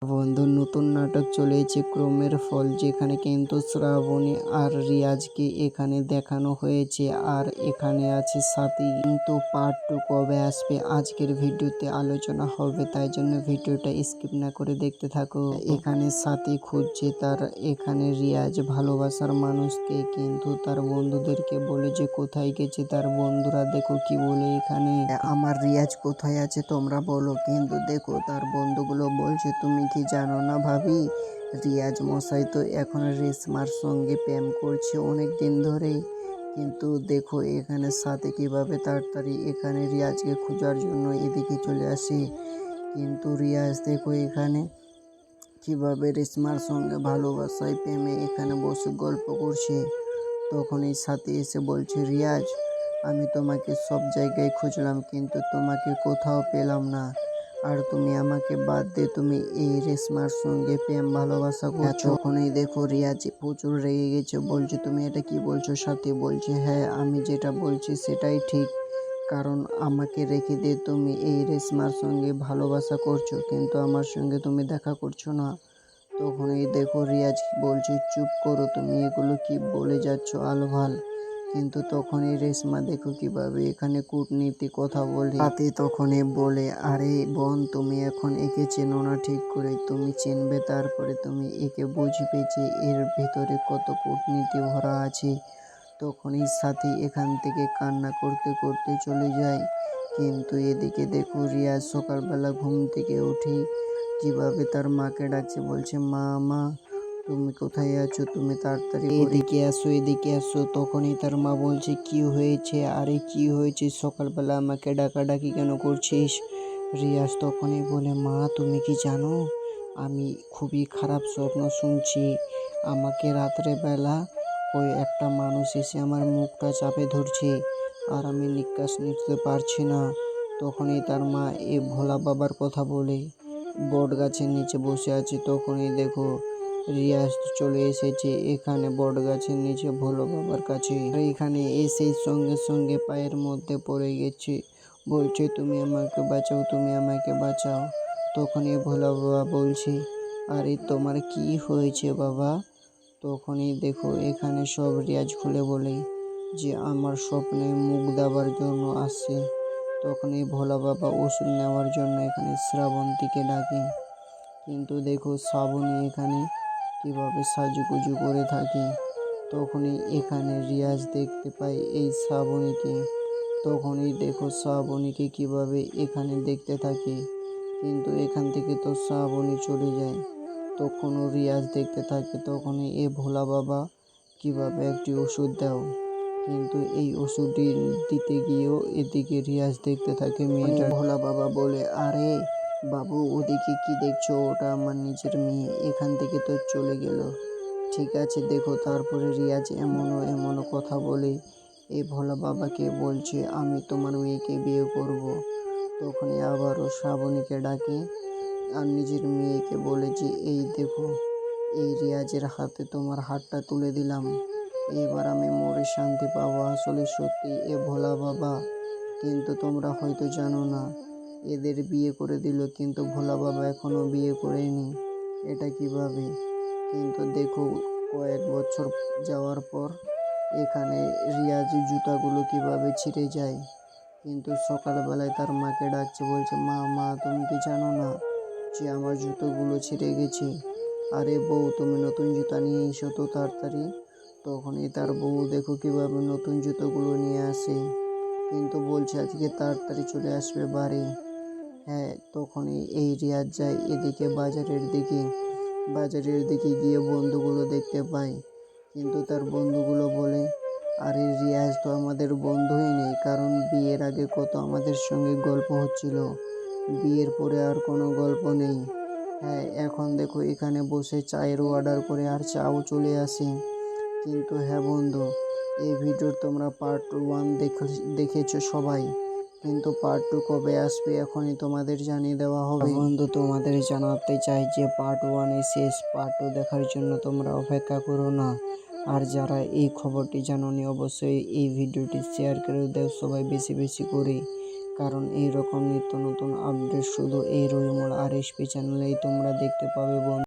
বন্ধু, নতুন নাটক চলেছে ক্রমের ফল, যেখানে কিন্তু শ্রাবণী আর রিয়াজকে এখানে দেখানো হয়েছে। আর এখানে আছে সাথী। কিন্তু পার্ট 2 কবে আসবে আজকের ভিডিওতে আলোচনা হবে, তাই জন্য ভিডিওটা স্কিপ না করে দেখতে থাকো। এখানে সাথী খুঁজছে তার এখানে রিয়াজ ভালোবাসার মানুষকে, কিন্তু তার বন্ধুদেরকে বলে যে কোথায় গেছে তার বন্ধুরা। দেখো কি বলে এখানে, আমার রিয়াজ কোথায় আছে তোমরা বলো। কিন্তু দেখো তার বন্ধুগুলো বলছে তুমি কি জানো না ভাবি, রিয়াজ মশাই তো এখন রেশমার সঙ্গে প্রেম করছে অনেক দিন ধরেই। কিন্তু দেখো এখানে সাথে কিভাবে তাড়াতাড়ি এখানে রিয়াজকে খোঁজার জন্য এদিকে চলে আসে। কিন্তু রিয়াজ দেখো এখানে কিভাবে রেশমার সঙ্গে ভালোবাসায় প্রেমে এখানে বসে গল্প করছে। তখন এই সাথে এসে বলছে, রিয়াজ আমি তোমাকে সব জায়গায় খুঁজলাম কিন্তু তোমাকে কোথাও পেলাম না। আর তুমি আমাকে বাদ দিয়ে তুমি এই রেশমার সঙ্গে প্রেম ভালোবাসা করছো। তখনই দেখো রিয়াজ প্রচুর রেগে গেছে, বলছে তুমি এটা কি বলছো। সাথী বলছে, হ্যাঁ আমি যেটা বলছি সেটাই ঠিক, কারণ আমাকে রেখে দিয়ে তুমি এই রেশমার সঙ্গে ভালোবাসা করছো কিন্তু আমার সঙ্গে তুমি দেখা করছো না। তখনই দেখো রিয়াজ বলছে, চুপ করো, তুমি এগুলো কি বলে যাচ্ছ আলভাল। কিন্তু তখনই রেশমা দেখো কিভাবে এখানে কূটনীতি কথা বলে। তাতে তখনই বলে, আরে বোন তুমি এখন একে চেনো না ঠিক করে, তুমি চিনবে তারপরে তুমি একে বুঝবে যে এর ভেতরে কত কূটনীতি ভরা আছে। তখনই সাথী এখান থেকে কান্না করতে করতে চলে যায়। কিন্তু এদিকে দেখো রিয়াজ সকালবেলা ঘুম থেকে উঠে কিভাবে তার মাকে ডাকছে, বলছে মা মা তুমি কোথায় আছো, তুমি তাড়াতাড়ি এদিকে আসো এদিকে আসো। তখনই তার মা বলছে, কি হয়েছে, আরে কি হয়েছে, সকালবেলা আমাকে ডাকাডাকি কেন করছিস। রিয়াজ তখনই বলে, মা তুমি কি জানো আমি খুবই খারাপ স্বপ্ন শুনছি। আমাকে রাত্রেবেলা ওই একটা মানুষ এসে আমার মুখটা চাপে ধরছে আর আমি নিঃশ্বাস নিতে পারছি না। তখনই তার মা এ ভোলা বাবার কথা বলে বট গাছের নিচে বসে আছে। তখনই দেখো রিয়াজ চলে এসেছে এখানে বট গাছের নিচে ভোলা বাবার কাছে। এখানে এসেই সঙ্গে সঙ্গে পায়ের মধ্যে পড়ে গেছে, বলছে তুমি আমাকে বাঁচাও, তুমি আমাকে বাঁচাও। তখনই ভোলা বাবা বলছে, আরে তোমার কি হয়েছে বাবা। তখনই দেখো এখানে সব রিয়াজ খুলে বলে যে আমার স্বপ্নে মুখ দেওয়ার জন্য আসে। তখনই ভোলা বাবা ওষুধ নেওয়ার জন্য এখানে শ্রাবন্তীকে ডাকে। কিন্তু দেখো শ্রাবণী এখানে কিভাবে সাজুগুজু করে থাকে। তখনই এখানে রিয়াজ দেখতে পায় এই শ্রাবণীকে। তখনই দেখো শ্রাবণীকে কিভাবে এখানে দেখতে থাকে, কিন্তু এখান থেকে তো শ্রাবণী চলে যায়। তখনও রিয়াজ দেখতে থাকে। তখনই এ ভোলা বাবা কিভাবে একটি ওষুধ দাও, কিন্তু এই ওষুধটি দিতে গিয়েও এদিকে রিয়াজ দেখতে থাকে মেয়েটা। ভোলা বাবা বলে, আরে বাবু ওদিকে কি দেখছো, ওটা আমার নিজের মেয়ে, এখান থেকে তো চলে গেল। ঠিক আছে দেখো। তারপরে রিয়াজ এমনও কথা বলে এই ভোলা বাবাকে বলছে, আমি তোমার মেয়েকে বিয়ে করব। তখনই আবারও শ্রাবণীকে ডাকে আর নিজের মেয়েকে বলে যে এই দেখো এই রিয়াজের হাতে তোমার হাতটা তুলে দিলাম, এবার আমি মরে শান্তি পাবো। আসলে সত্যি এ ভোলা বাবা, কিন্তু তোমরা হয়তো জানো না এদের বিয়ে করে দিল কিন্তু ভোলা বাবা এখনো বিয়ে করেনি। এটা কিভাবে। কিন্তু দেখো কয়েক বছর যাওয়ার পর এখানে রিয়াজের জুতাগুলো কিভাবে ছিঁড়ে যায়। কিন্তু সকালবেলায় তার মাকে ডাকছে, বলছে মা মা তুমি কি জানো না যে আমার জুতোগুলো ছিঁড়ে গেছে। আরে বউ তুমি নতুন জুতা নিয়ে এসো তো তাড়াতাড়ি। তখনই তার বউ দেখো কিভাবে নতুন জুতোগুলো নিয়ে আসে, কিন্তু বলছে আজকে তাড়াতাড়ি চলে আসবে বাড়ি। হ্যাঁ, তখনই এই রিয়াজ যায় এদিকে বাজারের দিকে গিয়ে বন্ধুগুলো দেখতে পায়। কিন্তু তার বন্ধুগুলো বলে, আরে রিয়াজ তো আমাদের বন্ধুই নেই, কারণ বিয়ের আগে কত আমাদের সঙ্গে গল্প হচ্ছিল, বিয়ের পরে আর কোনো গল্প নেই। হ্যাঁ, এখন দেখো এখানে বসে চায়ের অর্ডার করে আর চাও চলে আসে। কিন্তু হ্যাঁ বন্ধু, এই ভিডিওর তোমরা পার্ট 1 দেখেছো সবাই, কিন্তু পার্ট 2 কবে আসবে এখনই তোমাদের জানিয়ে দেওয়া হবে। বন্ধু তোমাদের জানাতে চাই যে পার্ট 1 শেষ, পার্ট 2 দেখার জন্য তোমরা অপেক্ষা করো না। আর যারা এই খবরটি জানোনি অবশ্যই এই ভিডিওটি শেয়ার করে দাও সবাই বেশি বেশি করে, কারণ এইরকম নিত্য নতুন আপডেট শুধু এই রহিমুল RSP চ্যানেলেই তোমরা দেখতে পাবে বন্ধু।